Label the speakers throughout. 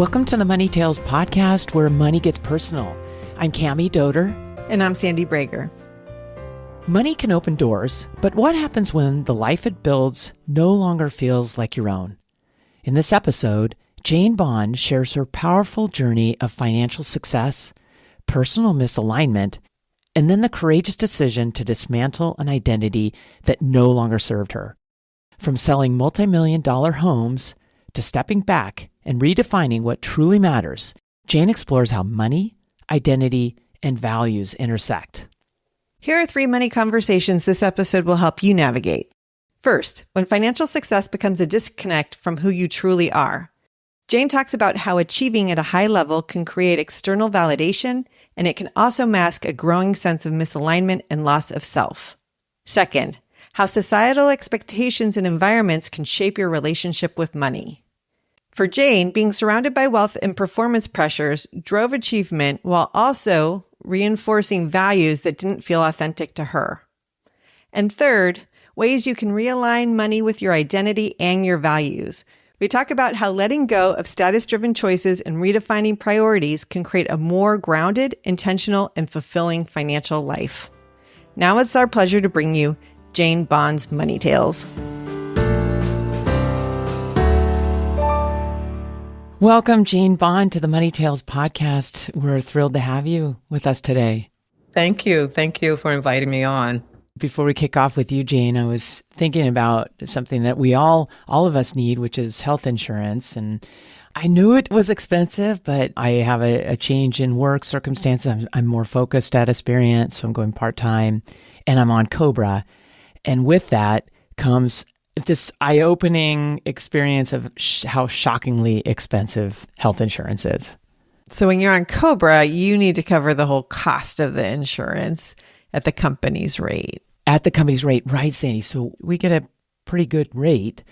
Speaker 1: Welcome to the Money Tales podcast, where money gets personal. I'm Cammie Doder.
Speaker 2: And I'm Sandy Brager.
Speaker 1: Money can open doors, but what happens when the life it builds no longer feels like your own? In this episode, Jane Bond shares her powerful journey of financial success, personal misalignment, and then the courageous decision to dismantle an identity that no longer served her. From selling multimillion-dollar homes to stepping back and redefining what truly matters, Jane explores how money, identity, and values intersect.
Speaker 2: Here are 3 money conversations this episode will help you navigate. First, when financial success becomes a disconnect from who you truly are. Jane talks about how achieving at a high level can create external validation, and it can also mask a growing sense of misalignment and loss of self. Second, how societal expectations and environments can shape your relationship with money. For Jane, being surrounded by wealth and performance pressures drove achievement while also reinforcing values that didn't feel authentic to her. And third, ways you can realign money with your identity and your values. We talk about how letting go of status-driven choices and redefining priorities can create a more grounded, intentional, and fulfilling financial life. Now it's our pleasure to bring you Jane Bond's Money Tales.
Speaker 1: Welcome, Jane Bond, to the Money Tales podcast. We're thrilled to have you with us today.
Speaker 3: Thank you. Thank you for inviting me on.
Speaker 1: Before we kick off with you, Jane, I was thinking about something that we all of us need, which is health insurance. And I knew it was expensive, but I have a change in work circumstances. I'm more focused at Experience, so I'm going part-time, and I'm on Cobra. And with that comes this eye-opening experience of how shockingly expensive health insurance is.
Speaker 2: So when you're on Cobra, you need to cover the whole cost of the insurance at the company's rate.
Speaker 1: At the company's rate, right, Sandy? So we get a pretty good rate.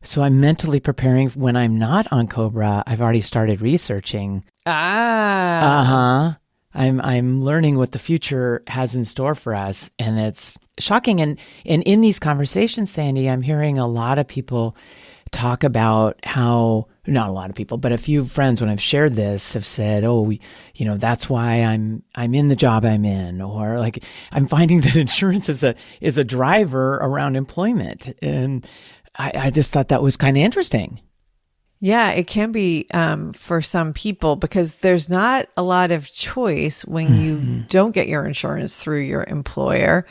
Speaker 1: So I'm mentally preparing when I'm not on Cobra. I've already started researching. I'm learning what the future has in store for us, and it's shocking. And in these conversations, Sandy, I'm hearing a lot of people talk about how, not a lot of people, but a few friends when I've shared this have said, that's why I'm in the job I'm in, or like I'm finding that insurance is a driver around employment. And I just thought that was kind of interesting.
Speaker 2: Yeah, it can be for some people because there's not a lot of choice when you don't get your insurance through your employer.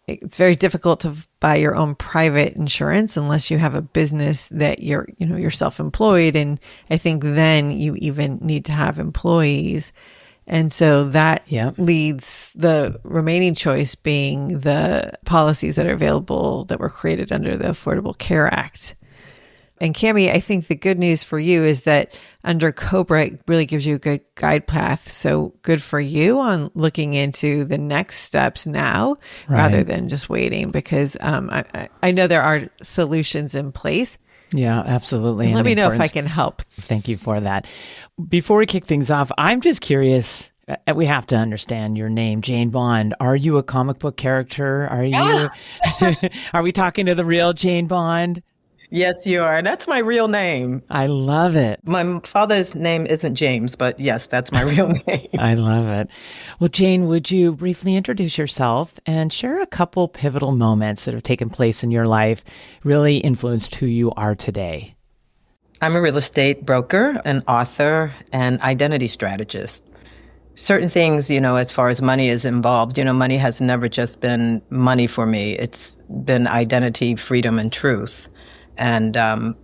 Speaker 2: It's very difficult to buy your own private insurance unless you have a business that you're self-employed. And I think then you even need to have employees. And so that leads the remaining choice being the policies that are available that were created under the Affordable Care Act. And Cammie, I think the good news for you is that under Cobra, it really gives you a good guide path. So good for you on looking into the next steps now rather than just waiting, because I know there are solutions in place.
Speaker 1: Yeah, absolutely.
Speaker 2: Let me know if I can help.
Speaker 1: Thank you for that. Before we kick things off, I'm just curious. We have to understand your name, Jane Bond. Are you a comic book character? Are you? Are we talking to the real Jane Bond?
Speaker 3: Yes, you are. That's my real name.
Speaker 1: I love it.
Speaker 3: My father's name isn't James, but yes, that's my real name.
Speaker 1: I love it. Well, Jane, would you briefly introduce yourself and share a couple pivotal moments that have taken place in your life, really influenced who you are today?
Speaker 3: I'm a real estate broker, an author, and identity strategist. Certain things, as far as money is involved, money has never just been money for me. It's been identity, freedom, and truth. And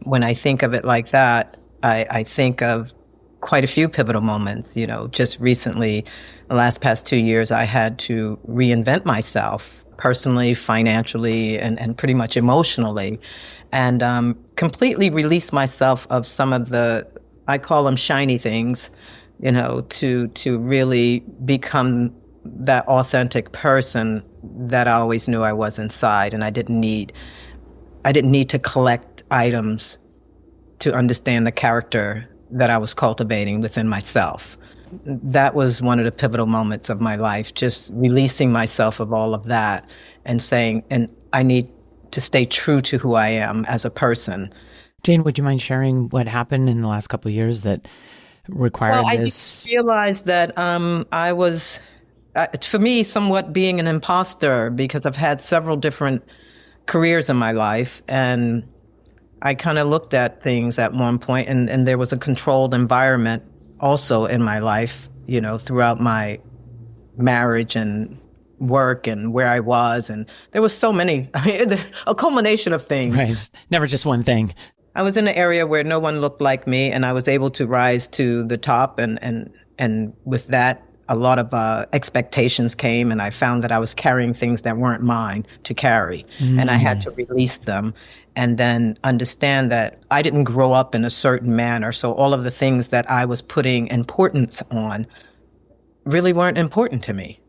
Speaker 3: when I think of it like that, I think of quite a few pivotal moments. Just recently, the past 2 years, I had to reinvent myself personally, financially, and pretty much emotionally, and completely release myself of some of the, I call them shiny things, to really become that authentic person that I always knew I was inside, and I didn't need to collect items to understand the character that I was cultivating within myself. That was one of the pivotal moments of my life, just releasing myself of all of that and saying, and I need to stay true to who I am as a person.
Speaker 1: Jane, would you mind sharing what happened in the last couple of years that required
Speaker 3: Well, I
Speaker 1: this?
Speaker 3: just realized that I was, for me, somewhat being an imposter because I've had several different careers in my life. And I kind of looked at things at one point, and there was a controlled environment also in my life, throughout my marriage and work and where I was. And there was so many, a culmination of things.
Speaker 1: Right. Never just one thing.
Speaker 3: I was in an area where no one looked like me, and I was able to rise to the top. And with that, a lot of expectations came, and I found that I was carrying things that weren't mine to carry. And I had to release them and then understand that I didn't grow up in a certain manner. So all of the things that I was putting importance on really weren't important to me.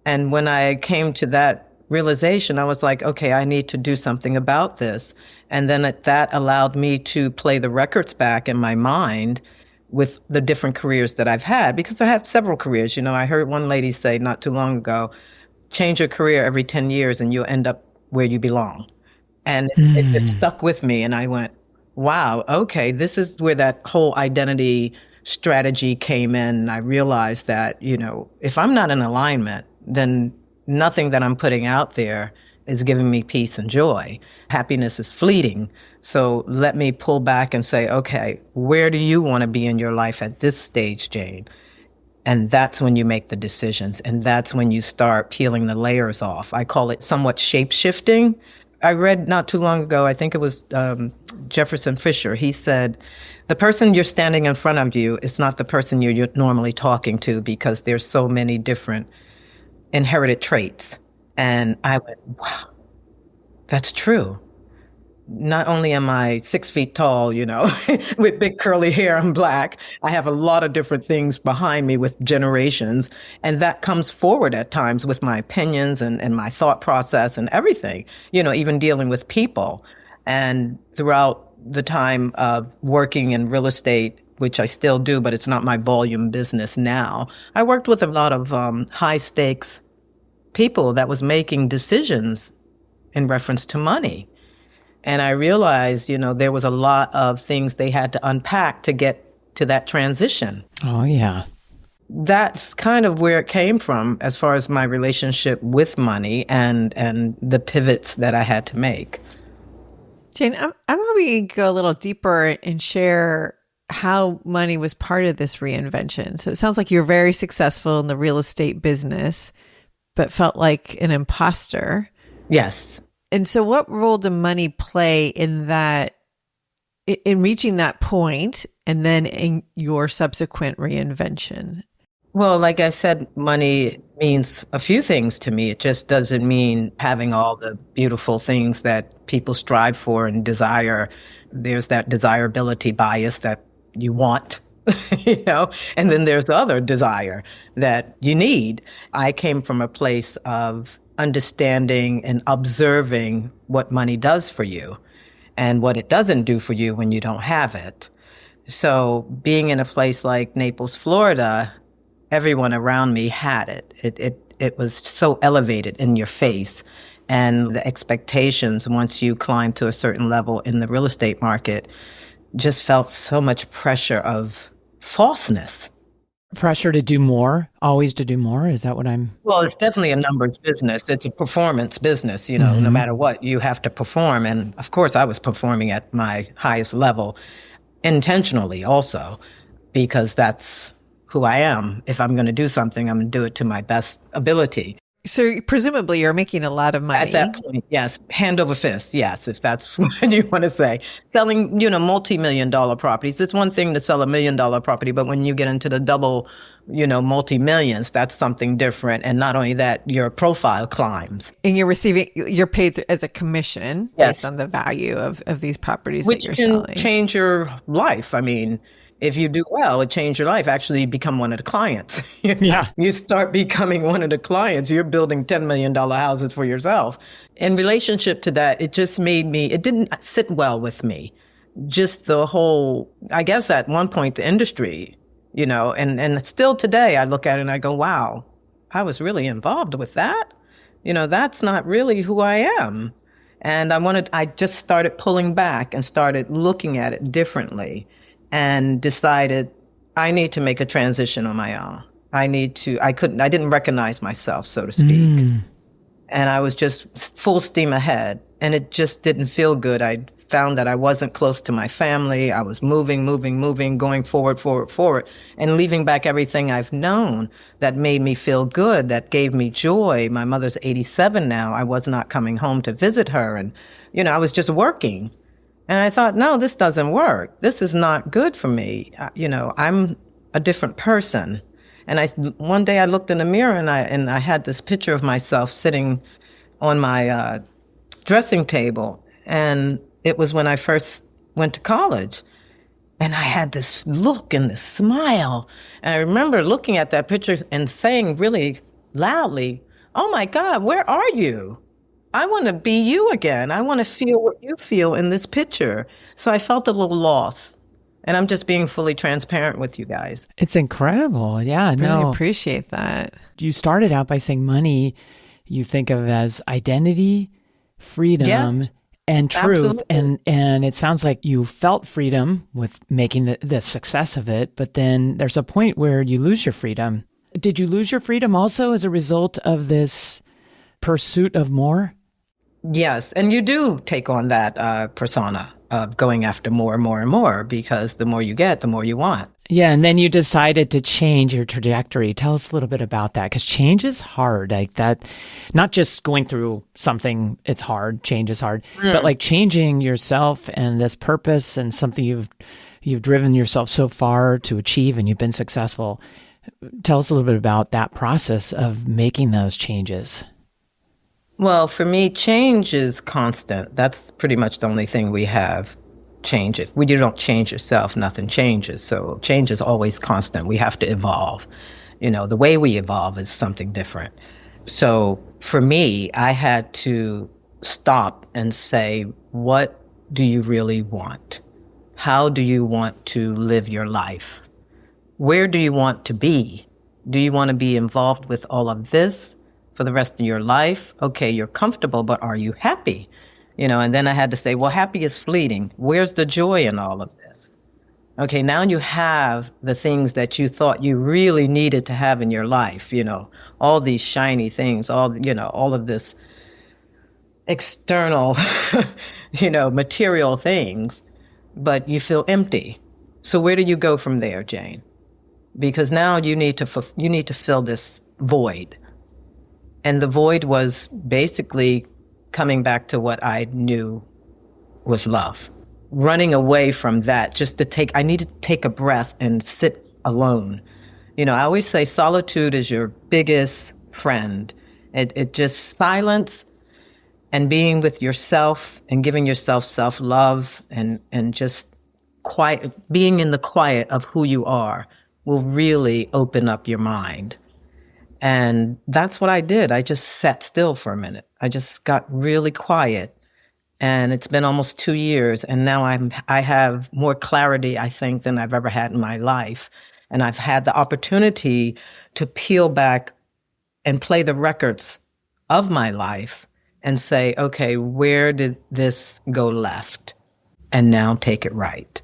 Speaker 3: And when I came to that realization, I was like, okay, I need to do something about this. And then that allowed me to play the records back in my mind with the different careers that I've had, because I have several careers. I heard one lady say not too long ago, change your career every 10 years and you'll end up where you belong. And it just stuck with me. And I went, wow, okay, this is where that whole identity strategy came in. And I realized that, if I'm not in alignment, then nothing that I'm putting out there is giving me peace and joy. Happiness is fleeting. So let me pull back and say, okay, where do you want to be in your life at this stage, Jane? And that's when you make the decisions. And that's when you start peeling the layers off. I call it somewhat shape-shifting. I read not too long ago, I think it was Jefferson Fisher. He said, the person you're standing in front of you is not the person you're normally talking to, because there's so many different inherited traits. And I went, wow, that's true. Not only am I 6 feet tall, with big curly hair, I'm black. I have a lot of different things behind me with generations. And that comes forward at times with my opinions and my thought process and everything, even dealing with people. And throughout the time of working in real estate, which I still do, but it's not my volume business now, I worked with a lot of high stakes people that was making decisions in reference to money. And I realized, there was a lot of things they had to unpack to get to that transition.
Speaker 1: Oh, yeah.
Speaker 2: That's kind of where it came from as far as my relationship with money and the pivots that I had to make.
Speaker 4: Jane, I'm hoping you go a little deeper and share how money was part of this reinvention. So it sounds like you're very successful in the real estate business, but felt like an imposter.
Speaker 2: Yes.
Speaker 4: And so what role did money play in that, in reaching that point, and then in your subsequent reinvention?
Speaker 2: Well, like I said, money means a few things to me. It just doesn't mean having all the beautiful things that people strive for and desire. There's that desirability bias that you want, and then there's the other desire that you need. I came from a place of understanding and observing what money does for you and what it doesn't do for you when you don't have it. So being in a place like Naples, Florida, everyone around me had it. It was so elevated in your face. And the expectations, once you climb to a certain level in the real estate market, just felt so much pressure of falseness.
Speaker 1: Pressure to do more, always to do more? Is that what I'm...
Speaker 2: Well, it's definitely a numbers business. It's a performance business, no matter what, you have to perform. And of course, I was performing at my highest level intentionally also, because that's who I am. If I'm going to do something, I'm going to do it to my best ability.
Speaker 4: So presumably you're making a lot of money.
Speaker 2: At that point, yes. Hand over fist, yes, if that's what you want to say. Selling, multi-million-dollar properties. It's one thing to sell $1 million property, but when you get into the double, multi-millions, that's something different. And not only that, your profile climbs.
Speaker 4: And you're paid as a commission based on the value of these properties
Speaker 2: Which
Speaker 4: that you're selling.
Speaker 2: Which can change your life. I mean, if you do well, it changes your life. Actually, you become one of the clients.
Speaker 1: Yeah.
Speaker 2: You start becoming one of the clients. You're building $10 million houses for yourself. In relationship to that, it just it didn't sit well with me. Just the whole, I guess at one point, the industry, and still today I look at it and I go, wow, I was really involved with that. That's not really who I am.
Speaker 3: And I just started pulling back and started looking at it differently and decided I need to make a transition on my own. I didn't recognize myself, so to speak. And I was just full steam ahead, and it just didn't feel good. I found that I wasn't close to my family. I was moving, going forward, and leaving back everything I've known that made me feel good, that gave me joy. My mother's 87 now. I was not coming home to visit her, and, I was just working. And I thought, no, this doesn't work. This is not good for me. I'm a different person. And one day I looked in the mirror and I had this picture of myself sitting on my dressing table. And it was when I first went to college. And I had this look and this smile. And I remember looking at that picture and saying really loudly, "Oh my God, where are you? I want to be you again. I want to feel what you feel in this picture." So I felt a little lost. And I'm just being fully transparent with you guys.
Speaker 1: It's incredible. Yeah,
Speaker 4: Really
Speaker 1: no.
Speaker 4: appreciate that.
Speaker 1: You started out by saying money you think of as identity, freedom,
Speaker 3: Yes,
Speaker 1: and truth.
Speaker 3: absolutely.
Speaker 1: And it sounds like you felt freedom with making the success of it, but then there's a point where you lose your freedom. Did you lose your freedom also as a result of this pursuit of more?
Speaker 3: Yes, and you do take on that persona of going after more and more and more, because the more you get, the more you want.
Speaker 1: Yeah, and then you decided to change your trajectory. Tell us a little bit about that, because change is hard. Like that, not just going through something, it's hard. Change is hard, but like changing yourself and this purpose and something you've driven yourself so far to achieve, and you've been successful. Tell us a little bit about that process of making those changes.
Speaker 3: Well, for me, change is constant. That's pretty much the only thing we have. Change. If you don't change yourself, nothing changes. So change is always constant. We have to evolve. The way we evolve is something different. So for me, I had to stop and say, what do you really want? How do you want to live your life? Where do you want to be? Do you want to be involved with all of this for the rest of your life? Okay, you're comfortable, but are you happy? And then I had to say, well, happy is fleeting. Where's the joy in all of this? Okay, now you have the things that you thought you really needed to have in your life, all these shiny things, all of this external, material things, but you feel empty. So where do you go from there, Jane? Because now you need to fill this void. And the void was basically coming back to what I knew was love. Running away from that I needed to take a breath and sit alone. I always say solitude is your biggest friend. It just silence and being with yourself and giving yourself self-love and just quiet, being in the quiet of who you are will really open up your mind. And that's what I did. I just sat still for a minute. I just got really quiet. And it's been almost 2 years. And now I have more clarity, I think, than I've ever had in my life. And I've had the opportunity to peel back and play the records of my life and say, okay, where did this go left? And now take it right.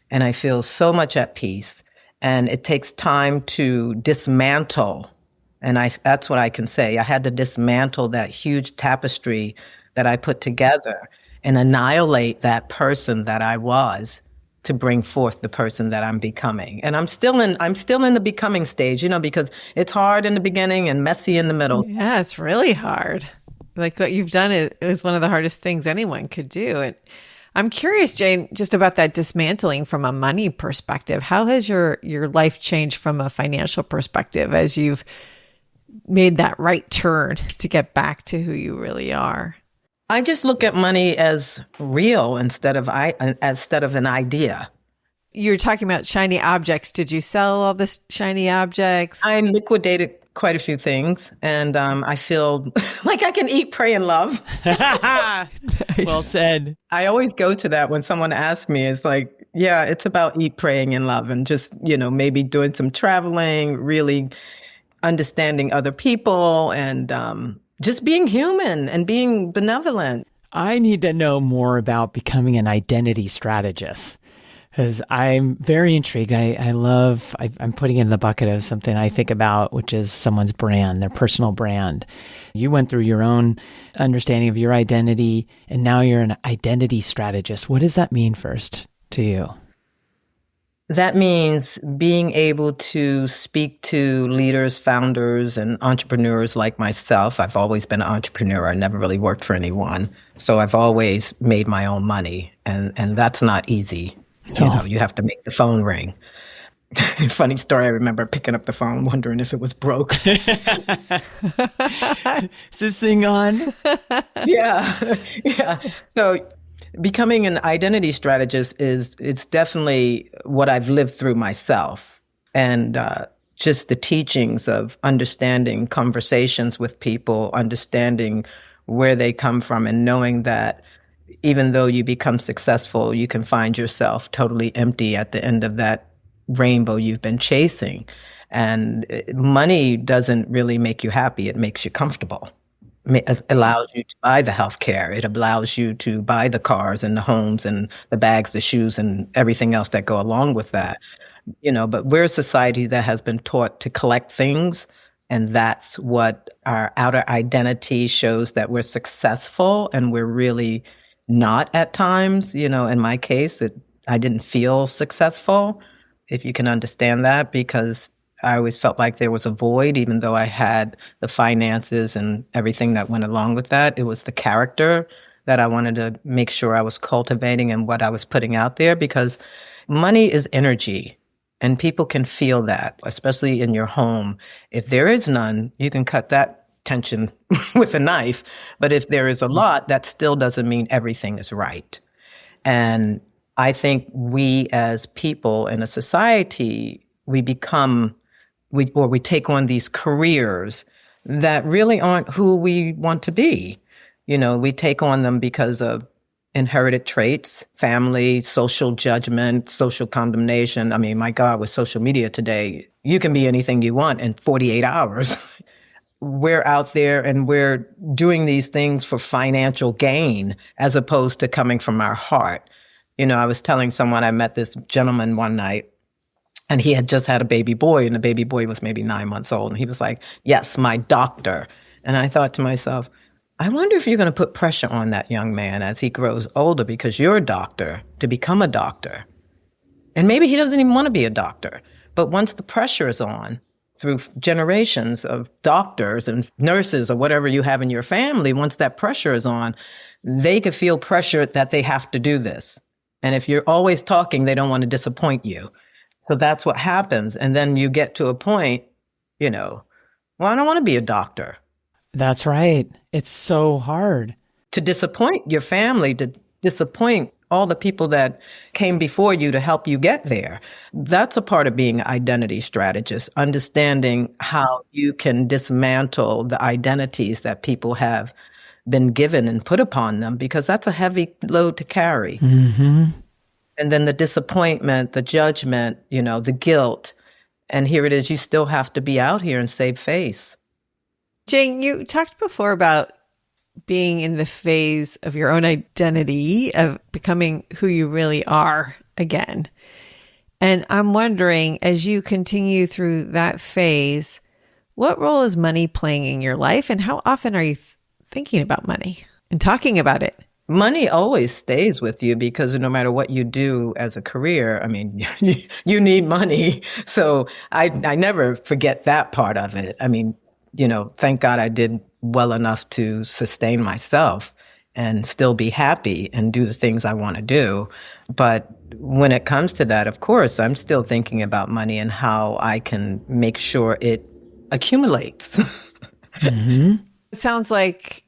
Speaker 3: And I feel so much at peace. And it takes time to dismantle. And that's what I can say. I had to dismantle that huge tapestry that I put together and annihilate that person that I was to bring forth the person that I'm becoming. And I'm still in the becoming stage, because it's hard in the beginning and messy in the middle.
Speaker 4: Yeah, it's really hard. Like what you've done is one of the hardest things anyone could do. And I'm curious, Jane, just about that dismantling from a money perspective. How has your life changed from a financial perspective as you've made that right turn to get back to who you really are?
Speaker 3: I just look at money as real instead of an idea.
Speaker 4: You're talking about shiny objects. Did you sell all this shiny objects?
Speaker 3: I liquidated quite a few things, and I feel like I can eat, pray, and love.
Speaker 1: Well said.
Speaker 3: I always go to that when someone asks me. It's like, yeah, it's about eat, praying, and love, and just, maybe doing some traveling, really understanding other people, and just being human and being benevolent.
Speaker 1: I need to know more about becoming an identity strategist because I'm very intrigued. I'm putting it in the bucket of something I think about, which is someone's brand, their personal brand. You went through your own understanding of your identity, and now you're an identity strategist. What does that mean first to you?
Speaker 3: That means being able to speak to leaders, founders, and entrepreneurs like myself. I've always been an entrepreneur. I never really worked for anyone. So I've always made my own money. And that's not easy.
Speaker 1: No.
Speaker 3: You have to make the phone ring. Funny story. I remember picking up the phone, wondering if it was broke.
Speaker 1: Is this thing on?
Speaker 3: Yeah. Yeah. So becoming an identity strategist it's definitely what I've lived through myself, and just the teachings of understanding conversations with people, understanding where they come from, and knowing that even though you become successful, you can find yourself totally empty at the end of that rainbow you've been chasing. And money doesn't really make you happy. It makes you comfortable. It allows you to buy the healthcare. It allows you to buy the cars and the homes and the bags, the shoes, and everything else that go along with that. But we're a society that has been taught to collect things, and that's what our outer identity shows, that we're successful, and we're really not at times. In my case, I didn't feel successful, if you can understand that, because I always felt like there was a void, even though I had the finances and everything that went along with that. It was the character that I wanted to make sure I was cultivating and what I was putting out there, because money is energy and people can feel that, especially in your home. If there is none, you can cut that tension with a knife. But if there is a lot, that still doesn't mean everything is right. And I think we as people in a society, we take on these careers that really aren't who we want to be. We take on them because of inherited traits, family, social judgment, social condemnation. I mean, my God, with social media today, you can be anything you want in 48 hours. We're out there and we're doing these things for financial gain as opposed to coming from our heart. I was telling someone, I met this gentleman one night, and he had just had a baby boy, and the baby boy was maybe 9 months old. And he was like, "Yes, my doctor." And I thought to myself, I wonder if you're going to put pressure on that young man as he grows older, because you're a doctor, to become a doctor. And maybe he doesn't even want to be a doctor. But once the pressure is on, through generations of doctors and nurses or whatever you have in your family, once that pressure is on, they could feel pressure that they have to do this. And if you're always talking, they don't want to disappoint you. So that's what happens. And then you get to a point, well, I don't want to be a doctor.
Speaker 1: That's right. It's so hard.
Speaker 3: To disappoint your family, to disappoint all the people that came before you to help you get there. That's a part of being an identity strategist, understanding how you can dismantle the identities that people have been given and put upon them, because that's a heavy load to carry.
Speaker 1: Mm-hmm.
Speaker 3: And then the disappointment, the judgment, the guilt. And here it is, you still have to be out here and save face.
Speaker 4: Jane, you talked before about being in the phase of your own identity, of becoming who you really are again. And I'm wondering, as you continue through that phase, what role is money playing in your life, and how often are you thinking about money and talking about it?
Speaker 3: Money always stays with you, because no matter what you do as a career, I mean, you need money. So I never forget that part of it. I mean, thank God I did well enough to sustain myself and still be happy and do the things I want to do. But when it comes to that, of course, I'm still thinking about money and how I can make sure it accumulates.
Speaker 1: Mm-hmm.
Speaker 4: It sounds like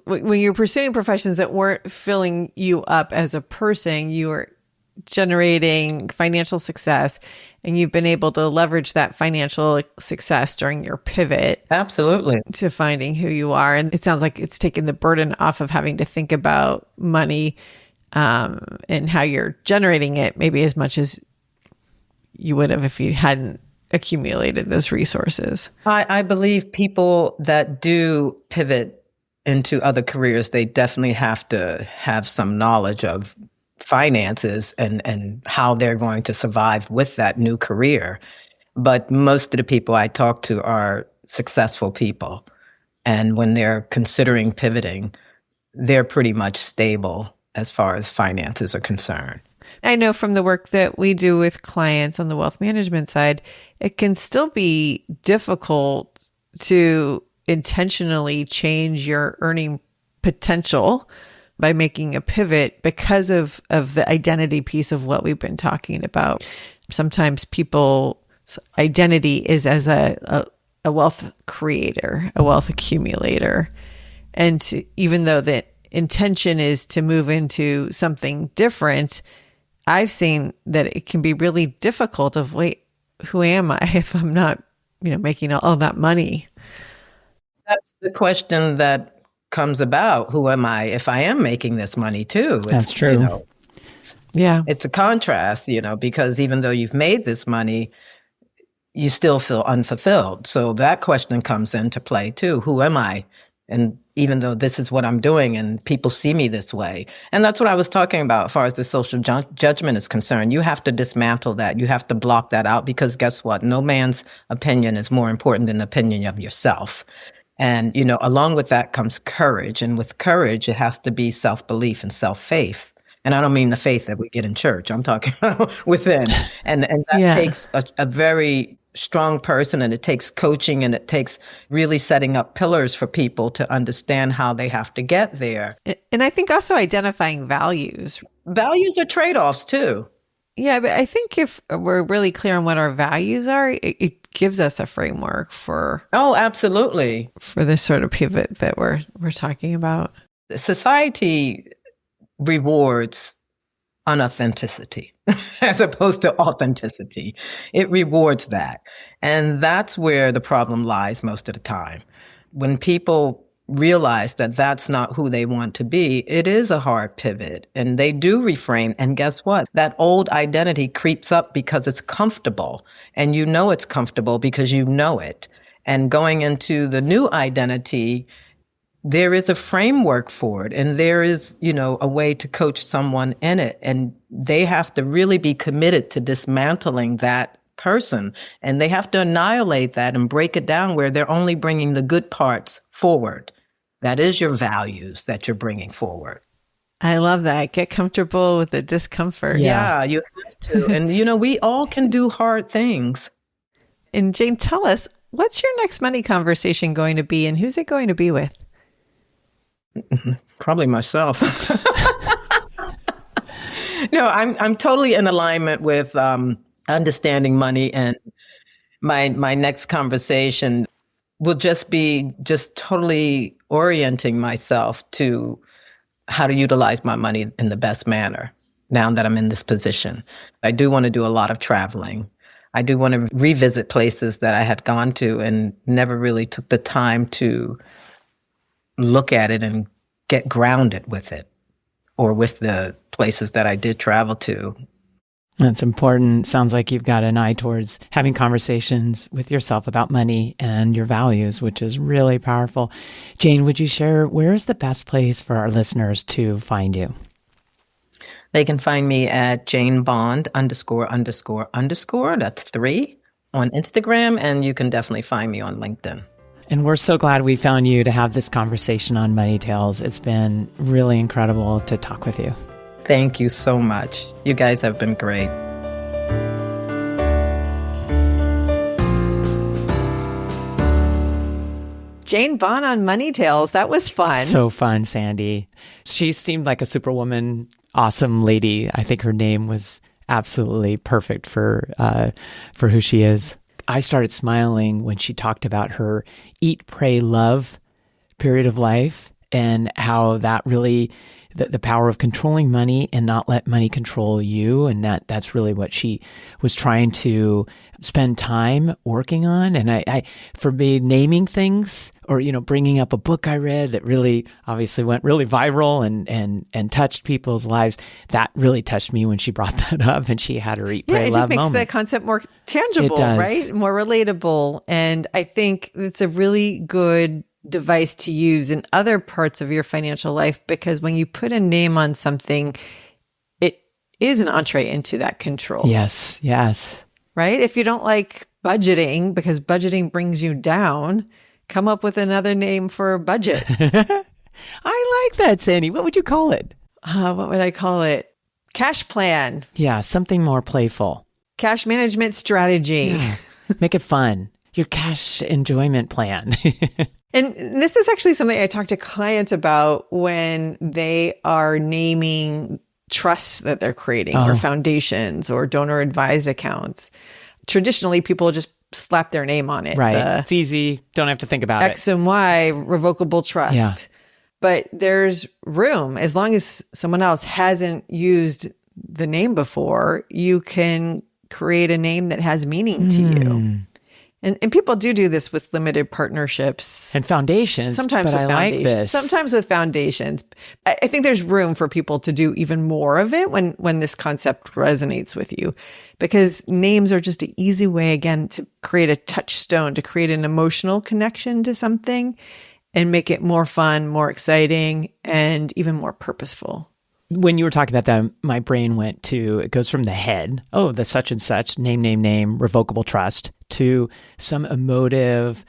Speaker 4: when you're pursuing professions that weren't filling you up as a person, you were generating financial success, and you've been able to leverage that financial success during your pivot.
Speaker 3: Absolutely.
Speaker 4: To finding who you are. And it sounds like it's taken the burden off of having to think about money and how you're generating it, maybe as much as you would have if you hadn't accumulated those resources.
Speaker 3: I believe people that do pivot into other careers, they definitely have to have some knowledge of finances and how they're going to survive with that new career. But most of the people I talk to are successful people. And when they're considering pivoting, they're pretty much stable as far as finances are concerned.
Speaker 4: I know from the work that we do with clients on the wealth management side, it can still be difficult to intentionally change your earning potential by making a pivot because of the identity piece of what we've been talking about. Sometimes people's identity is as a wealth creator, a wealth accumulator. And even though the intention is to move into something different, I've seen that it can be really difficult of, wait, who am I if I'm not, making all that money?
Speaker 3: That's the question that comes about. Who am I if I am making this money too?
Speaker 1: That's true.
Speaker 4: Yeah.
Speaker 3: It's a contrast, because even though you've made this money, you still feel unfulfilled. So that question comes into play too. Who am I? And even though this is what I'm doing and people see me this way. And that's what I was talking about as far as the social judgment is concerned. You have to dismantle that. You have to block that out because guess what? No man's opinion is more important than the opinion of yourself. And, along with that comes courage. And with courage, it has to be self-belief and self-faith. And I don't mean the faith that we get in church. I'm talking about within. And that takes a very strong person, and it takes coaching, and it takes really setting up pillars for people to understand how they have to get there.
Speaker 4: And I think also identifying values.
Speaker 3: Values are trade-offs too.
Speaker 4: Yeah, but I think if we're really clear on what our values are, it gives us a framework for
Speaker 3: absolutely,
Speaker 4: for this sort of pivot that we're talking about.
Speaker 3: Society rewards unauthenticity as opposed to authenticity. It rewards that. And that's where the problem lies most of the time. When people realize that that's not who they want to be, it is a hard pivot and they do reframe. And guess what? That old identity creeps up because it's comfortable, and it's comfortable because you know it. And going into the new identity, there is a framework for it, and there is, a way to coach someone in it. And they have to really be committed to dismantling that person, and they have to annihilate that and break it down where they're only bringing the good parts forward. That is your values that you're bringing forward.
Speaker 4: I love that. Get comfortable with the discomfort.
Speaker 3: Yeah, you have to. And, we all can do hard things.
Speaker 4: And Jane, tell us, what's your next money conversation going to be, and who's it going to be with?
Speaker 3: Probably myself. No, I'm totally in alignment with understanding money, and my next conversation will just be totally orienting myself to how to utilize my money in the best manner now that I'm in this position. I do want to do a lot of traveling. I do want to revisit places that I had gone to and never really took the time to look at it and get grounded with it, or with the places that I did travel to.
Speaker 1: That's important. Sounds like you've got an eye towards having conversations with yourself about money and your values, which is really powerful. Jane, would you share where is the best place for our listeners to find you?
Speaker 3: They can find me at JaneBond ____. That's 3 on Instagram, and you can definitely find me on LinkedIn.
Speaker 1: And we're so glad we found you to have this conversation on Money Tales. It's been really incredible to talk with you.
Speaker 3: Thank you so much. You guys have been great.
Speaker 4: Jane Bond on Money Tales. That was fun.
Speaker 1: So fun, Sandy. She seemed like a superwoman, awesome lady. I think her name was absolutely perfect for who she is. I started smiling when she talked about her eat, pray, love period of life, and how that really, the power of controlling money and not let money control you. And that's really what she was trying to spend time working on. And I for me, naming things or, bringing up a book I read that really obviously went really viral and touched people's lives. That really touched me when she brought that up and she had her eat, pray, love moment.
Speaker 4: It just makes the concept more tangible, right? More relatable. And I think it's a really good
Speaker 2: device to use in other parts of your financial life, because when you put a name on something, it is an entree into that control.
Speaker 1: Yes, yes.
Speaker 2: Right? If you don't like budgeting because budgeting brings you down, come up with another name for a budget.
Speaker 1: I like that, Sandy. What would you call it?
Speaker 2: What would I call it? Cash plan.
Speaker 1: Yeah, something more playful.
Speaker 2: Cash management strategy.
Speaker 1: Yeah. Make it fun. Your cash enjoyment plan.
Speaker 2: And this is actually something I talk to clients about when they are naming trusts that they're creating or foundations or donor advised accounts. Traditionally, people just slap their name on it.
Speaker 1: Right. It's easy. Don't have to think about
Speaker 2: X and Y revocable trust.
Speaker 1: Yeah.
Speaker 2: But there's room. As long as someone else hasn't used the name before, you can create a name that has meaning to you. And people do this with limited partnerships.
Speaker 1: And foundations.
Speaker 2: Sometimes
Speaker 1: but
Speaker 2: with
Speaker 1: I
Speaker 2: foundations.
Speaker 1: like this.
Speaker 2: Sometimes with foundations. I think there's room for people to do even more of it when this concept resonates with you. Because names are just an easy way, again, to create a touchstone, to create an emotional connection to something and make it more fun, more exciting, and even more purposeful.
Speaker 1: When you were talking about that, my brain went to, it goes from the head, the such and such, name, revocable trust, to some emotive,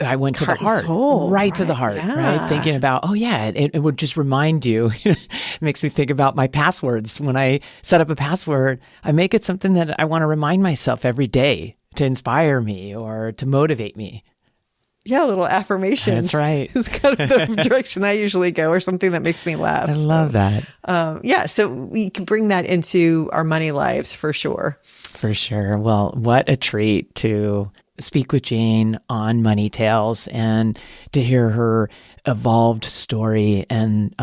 Speaker 1: I went to the heart, right to the heart, right? Thinking about, it would just remind you, it makes me think about my passwords. When I set up a password, I make it something that I want to remind myself every day to inspire me or to motivate me.
Speaker 2: Yeah, a little affirmation.
Speaker 1: That's right.
Speaker 2: It's kind of the direction I usually go, or something that makes me laugh.
Speaker 1: I love that.
Speaker 2: So we can bring that into our money lives for sure.
Speaker 1: For sure. Well, what a treat to speak with Jane on Money Tales and to hear her evolved story. And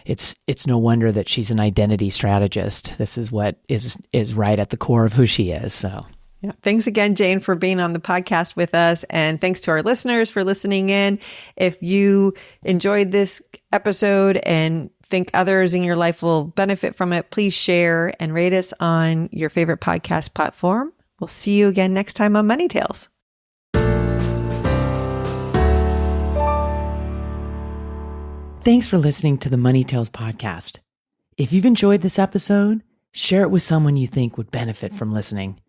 Speaker 1: it's no wonder that she's an identity strategist. This is what is right at the core of who she is. So.
Speaker 2: Yeah. Thanks again, Jane, for being on the podcast with us. And thanks to our listeners for listening in. If you enjoyed this episode and think others in your life will benefit from it, please share and rate us on your favorite podcast platform. We'll see you again next time on Money Tales.
Speaker 1: Thanks for listening to the Money Tales podcast. If you've enjoyed this episode, share it with someone you think would benefit from listening.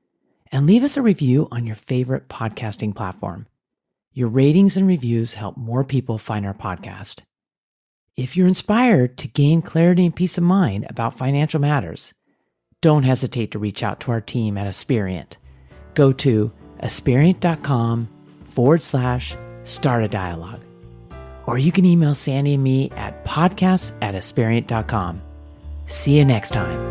Speaker 1: And leave us a review on your favorite podcasting platform. Your ratings and reviews help more people find our podcast. If you're inspired to gain clarity and peace of mind about financial matters, don't hesitate to reach out to our team at Aspirient. Go to aspirient.com/start a dialogue. Or you can email Sandy and me at podcasts@aspirient.com. See you next time.